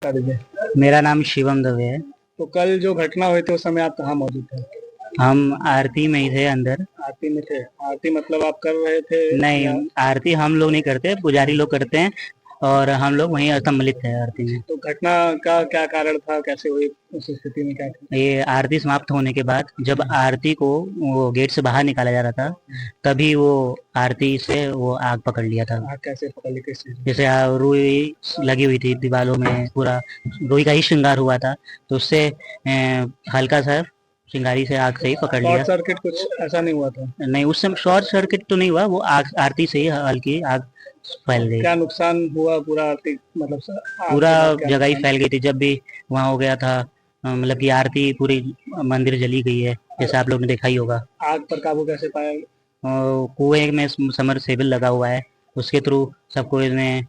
बता दीजिए। मेरा नाम शिवम दवे है। तो कल जो घटना हुई थी उस समय आप कहाँ मौजूद थे? हम आरती में ही थे अंदर। आरती में थे? आरती मतलब आप कर रहे थे नहीं, या? आरती हम लोग नहीं करते, पुजारी लोग करते हैं और हम लोग वहीं सम्मिलित थे आरती में। तो घटना का क्या कारण था, कैसे हुई, उस स्थिति में क्या था? ये आरती समाप्त होने के बाद जब आरती को वो गेट से बाहर निकाला जा रहा था, तभी वो आरती से वो आग पकड़ लिया था। आग कैसे पकड़ ली, किस चीज में? जैसे रुई लगी हुई थी दीवारों में, पूरा रुई का ही श्रृंगार हुआ था, तो उससे हल्का सा चिंगारी से आग से ही पकड़ लिया। शॉर्ट सर्किट कुछ ऐसा नहीं हुआ था? नहीं, उस समय शॉर्ट सर्किट तो नहीं हुआ, वो आग आरती से ही हल्की आग फैल गई। क्या नुकसान हुआ पूरा आरती, मतलब आग पूरा के बाद क्या जगह ही नुकसान? फैल गई थी जब भी वहाँ हो गया था। मतलब कि आरती पूरी मंदिर जली गई है, जैसे आप लोग ने देखा ही होगा। आग पर काबू कैसे पाया? कुएं में समरसेबल लगा हुआ है, उसके थ्रू सबको इसमें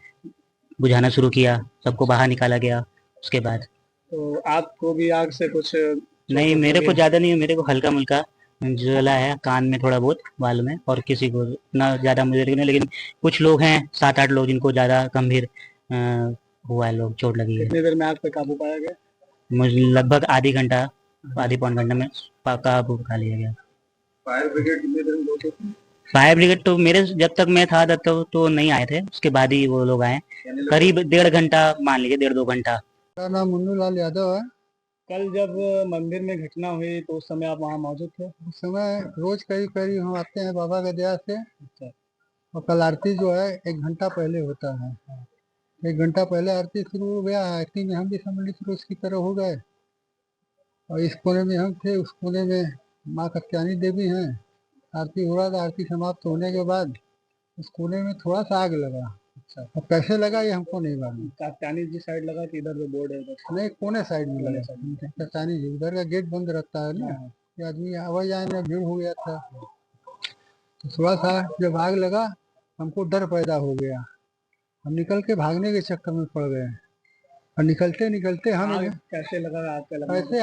बुझाना शुरू किया, सबको बाहर निकाला गया उसके बाद। तो आपको भी आग से कुछ चोट नहीं, वोट मेरे लगी? को ज़्यादा नहीं, मेरे को हल्का मुल्का जला है, कान में थोड़ा बहुत, बाल में, और किसी को ना ज़्यादा मुझे नहीं, लेकिन कुछ लोग हैं, 7-8 लोग, जिनको ज़्यादा गंभीर हुआ है, लोग चोट लगी है। कितनी देर में आग पे काबू पाया गया? मुझे लगभग आधी घंटा, आधी पौन घंटा में काबू पा लिया गया। फायर ब्रिगेड कितनी देर में पहुंची थी? फायर ब्रिगेड तो मेरे जब तक मैं था तब तक तो नहीं आए थे, उसके बाद ही वो लोग आए। करीब 1.5 घंटा, मान लीजिए 1.5-2 घंटा। मेरा नाम मुन्नू लाल यादव है। कल जब मंदिर में घटना हुई तो उस समय आप वहाँ मौजूद थे? उस समय रोज करीब करीब हम आते हैं बाबा के दया से। अच्छा। और कल आरती जो है 1 घंटा पहले होता है। 1 घंटा पहले आरती शुरू हो गया, आरती में हम भी सम्मिलित रोज की तरह हो गए। और इस कोने में हम थे, उस कोने में माँ कत्यानी देवी हैं। आरती हो रहा था, आरती समाप्त होने के बाद उस कोने में थोड़ा सा आग लगा। अच्छा। अब कैसे लगा ये हमको नहीं मालूम। कात्यानी जी साइड लगा कि इधर जो बोर्ड है उधर? नहीं, कोने साइड में लगा। कात्यानी जी उधर का गेट बंद रहता है ना, ये आदमी आवाज आने में भीड़ हो गया था। तो थोड़ा सा जब आग लगा हमको डर पैदा हो गया, हम निकल के भागने के चक्कर में पड़ गए। और निकलते निकलते हम कैसे लगा आग का लगना? कैसे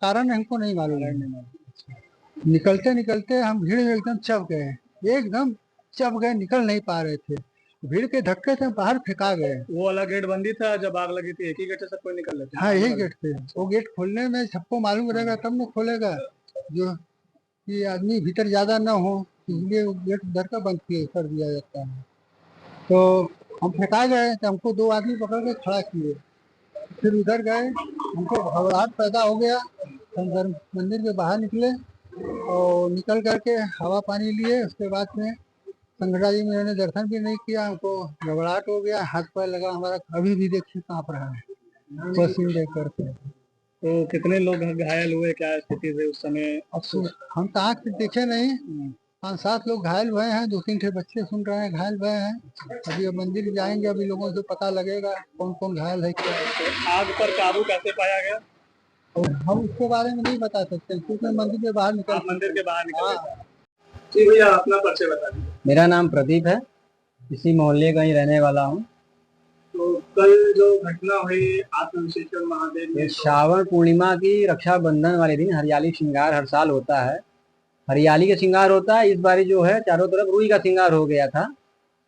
कारण हमको नहीं मालूम। निकलते निकलते हम भीड़ में एकदम चप गए, एकदम चप गए, निकल नहीं पा रहे थे। भीड़ के धक्के से बाहर फेंका गए। वो वाला गेट बंद ही था जब आग लगी थी? एक ही गेट से सब कोई निकल लेते? हाँ, यही गेट थे। वो गेट खोलने में सबको मालूम रहेगा तब न खोलेगा, जो कि आदमी भीतर ज्यादा ना हो, इसलिए वो गेट उधर का बंद कर दिया जाता है। तो हम फेंका गए तो हमको 2 आदमी पकड़ के खड़ा किए, फिर उधर गए, हमको घबराहट पैदा हो गया। हम मंदिर के बाहर निकले और निकल करके हवा पानी लिए, उसके बाद में संगड़ा जी में दर्शन भी नहीं किया, हमको घबराहट हो गया, हाथ पैर लगा हमारा, अभी भी देखिए कांप रहा है पसीने देख करके। तो कितने लोग घायल हुए, क्या स्थिति थी उस समय? हम तो आँख से देखे नहीं, 5-7 लोग घायल हुए हैं, 2-3 ठे बच्चे सुन रहे हैं घायल हुए हैं। अभी अब मंदिर जाएंगे, अभी लोगों से पता लगेगा कौन कौन घायल है क्या है। तो आग पर काबू कैसे पाया गया? और हम उसके बारे में नहीं बता सकते क्योंकि मंदिर के बाहर निकल, मंदिर के बाहर निकल। जी भैया, अपना परिचय बता दीजिए। मेरा नाम प्रदीप है, इसी मोहल्ले का ही रहने वाला हूँ। तो कल जो घटना हुई आत्मविश्लेषण महादेव में, श्रावण पूर्णिमा की रक्षाबंधन वाले दिन हरियाली श्रृंगार हर साल होता है, हरियाली का श्रृंगार होता है। इस बारी जो है चारों तरफ रुई का श्रृंगार हो गया था।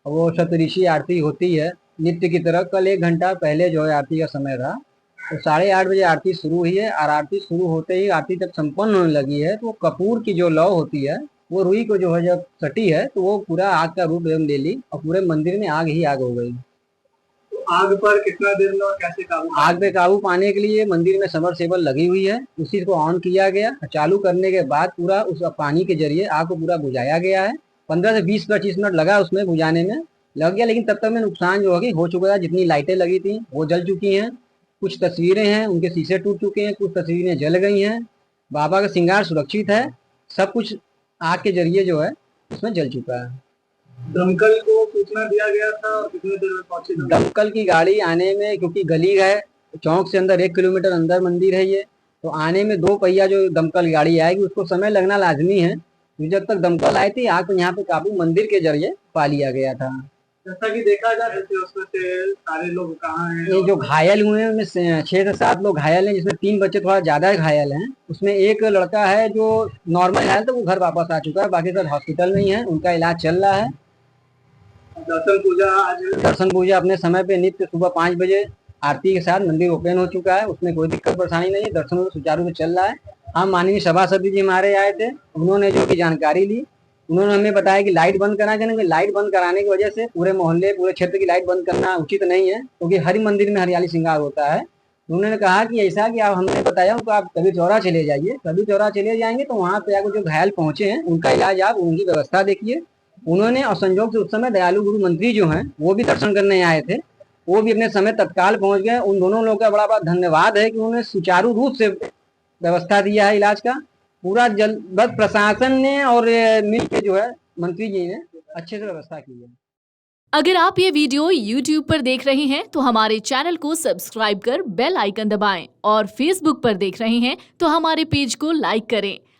वो सप्तऋषि आरती होती है नित्य की तरह। कल 1 घंटा पहले जो है आरती का समय था, तो 8:30 बजे आरती शुरू हुई है, और आरती शुरू होते ही आरती जब संपन्न होने लगी है तो कपूर की जो लौ होती है वो रुई को जो है जब सटी है तो वो पूरा आग का रूप ले ली और पूरे मंदिर में आग ही आग हो गई। तो आग पर कितना देर में और कैसे काबू? आग पे काबू पाने के लिए मंदिर में समरसेबल लगी हुई है, उसी को ऑन किया गया। चालू करने के बाद पूरा उस पानी के जरिए आग को पूरा बुझाया गया है। 15 से 20-25 मिनट लगा उसमें बुझाने में, लग गया, लेकिन तब तक में नुकसान जो है हो चुका है। जितनी लाइटें लगी थी वो जल चुकी हैं, कुछ तस्वीरें हैं उनके शीशे टूट चुके हैं, कुछ तस्वीरें जल गई हैं। बाबा का श्रृंगार सुरक्षित है, सब कुछ आग के जरिए जो है उसमें जल चुका है। दमकल को सूचना दिया गया था और कितनी देर में पहुंची? दमकल की गाड़ी आने में, क्योंकि गली है, चौक से अंदर 1 किलोमीटर अंदर मंदिर है ये, तो आने में 2 पहिया जो दमकल गाड़ी आएगी उसको समय लगना लाजमी है। तो जब तक दमकल आई थी आग को यहाँ पे काबू मंदिर के जरिए पा लिया गया था। जैसा कि देखा जा रहा है उसमें से सारे लोग कहाँ हैं? ये जो घायल हुए हैं उनमें 6 से 7 लोग घायल हैं, जिसमें 3 बच्चे थोड़ा ज्यादा घायल हैं। उसमें एक लड़का है जो नॉर्मल घायल था, वो घर वापस आ चुका है, बाकी सब हॉस्पिटल में ही है, उनका इलाज चल रहा है। दर्शन पूजा आज? दर्शन पूजा अपने समय पे नित्य सुबह 5 बजे आरती के साथ मंदिर ओपन हो चुका है, उसमें कोई दिक्कत परेशानी नहीं है, दर्शन सुचारू रूप से चल रहा है। हम माननीय सभापति जी हमारे आए थे, उन्होंने जो की जानकारी ली, उन्होंने हमें बताया कि लाइट बंद कराना चाहिए। लाइट बंद कराने की वजह से पूरे मोहल्ले पूरे क्षेत्र की लाइट बंद करना उचित नहीं है, क्योंकि हर मंदिर में हरियाली श्रृंगार होता है। उन्होंने कहा कि ऐसा कि आप हमने बताया तो आप कभी चौरा चले जाइए, कभी चौरा चले जाएंगे तो वहां पे आपको जो घायल पहुंचे हैं उनका इलाज आप उनकी व्यवस्था देखिए। उन्होंने और संजोग से उस समय दयालु गुरु मंत्री जो हैं वो भी दर्शन करने आए थे, वो भी अपने समय तत्काल पहुंच गए। उन दोनों लोगों का बड़ा बड़ा धन्यवाद है कि उन्होंने सुचारू रूप से व्यवस्था दिया है इलाज का। पूरा बस प्रशासन ने और मिल के जो है मंत्री जी ने अच्छे से व्यवस्था की है। अगर आप ये वीडियो YouTube पर देख रहे हैं तो हमारे चैनल को सब्सक्राइब कर बेल आइकन दबाएं और Facebook पर देख रहे हैं तो हमारे पेज को लाइक करें।